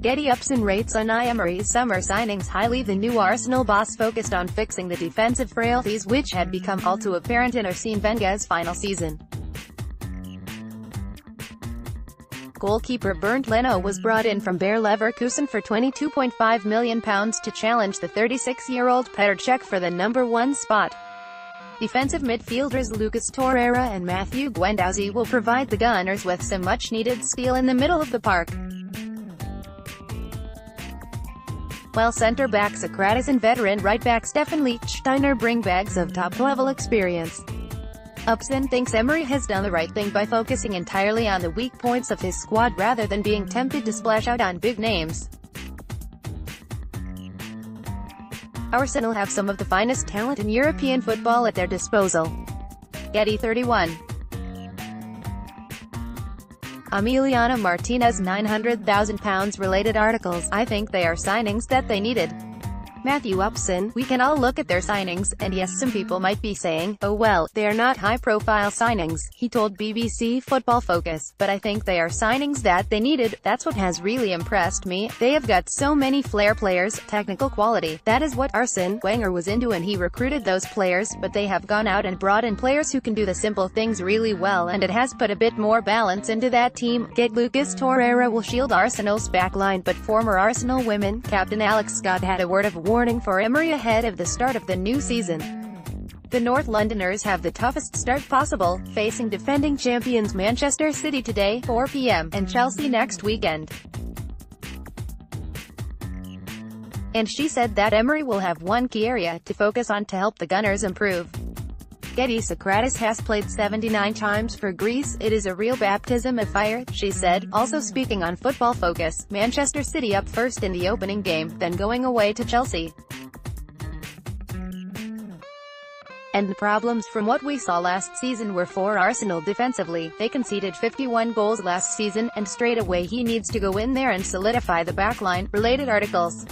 GETTY Upson rates Unai Emery's summer signings highly. The new Arsenal boss focused on fixing the defensive frailties which had become all too apparent in Arsene Wenger's final season. Goalkeeper Bernd Leno was brought in from Bayer Leverkusen for £22.5 million to challenge the 36-year-old Petr Cech for the number 1 spot. Defensive midfielders Lucas Torreira and Mathieu Guendouzi will provide the Gunners with some much-needed steel in the middle of the park, while centre-back Sokratis and veteran right-back Stefan Lichtsteiner bring bags of top-level experience. Upson thinks Emery has done the right thing by focusing entirely on the weak points of his squad rather than being tempted to splash out on big names. Arsenal have some of the finest talent in European football at their disposal. Getty 31. Emiliano Martinez £900,000 related articles. I think they are signings that they needed. Matthew Upson, we can all look at their signings, and yes, some people might be saying, oh well, they are not high-profile signings, he told BBC Football Focus, but I think they are signings that they needed. That's what has really impressed me. They have got so many flair players, technical quality. That is what Arsene Wenger was into and he recruited those players, but they have gone out and brought in players who can do the simple things really well, and it has put a bit more balance into that team. Lucas Torreira will shield Arsenal's backline, but former Arsenal women captain Alex Scott had a word of warning for Emery ahead of the start of the new season. The North Londoners have the toughest start possible, facing defending champions Manchester City today, 4 p.m, and Chelsea next weekend. And she said that Emery will have one key area to focus on to help the Gunners improve. Getty Sokratis has played 79 times for Greece. It is a real baptism of fire, she said. Also speaking on Football Focus, Manchester City up first in the opening game, then going away to Chelsea. And the problems from what we saw last season were for Arsenal defensively. They conceded 51 goals last season, and straight away he needs to go in there and solidify the backline. Related articles.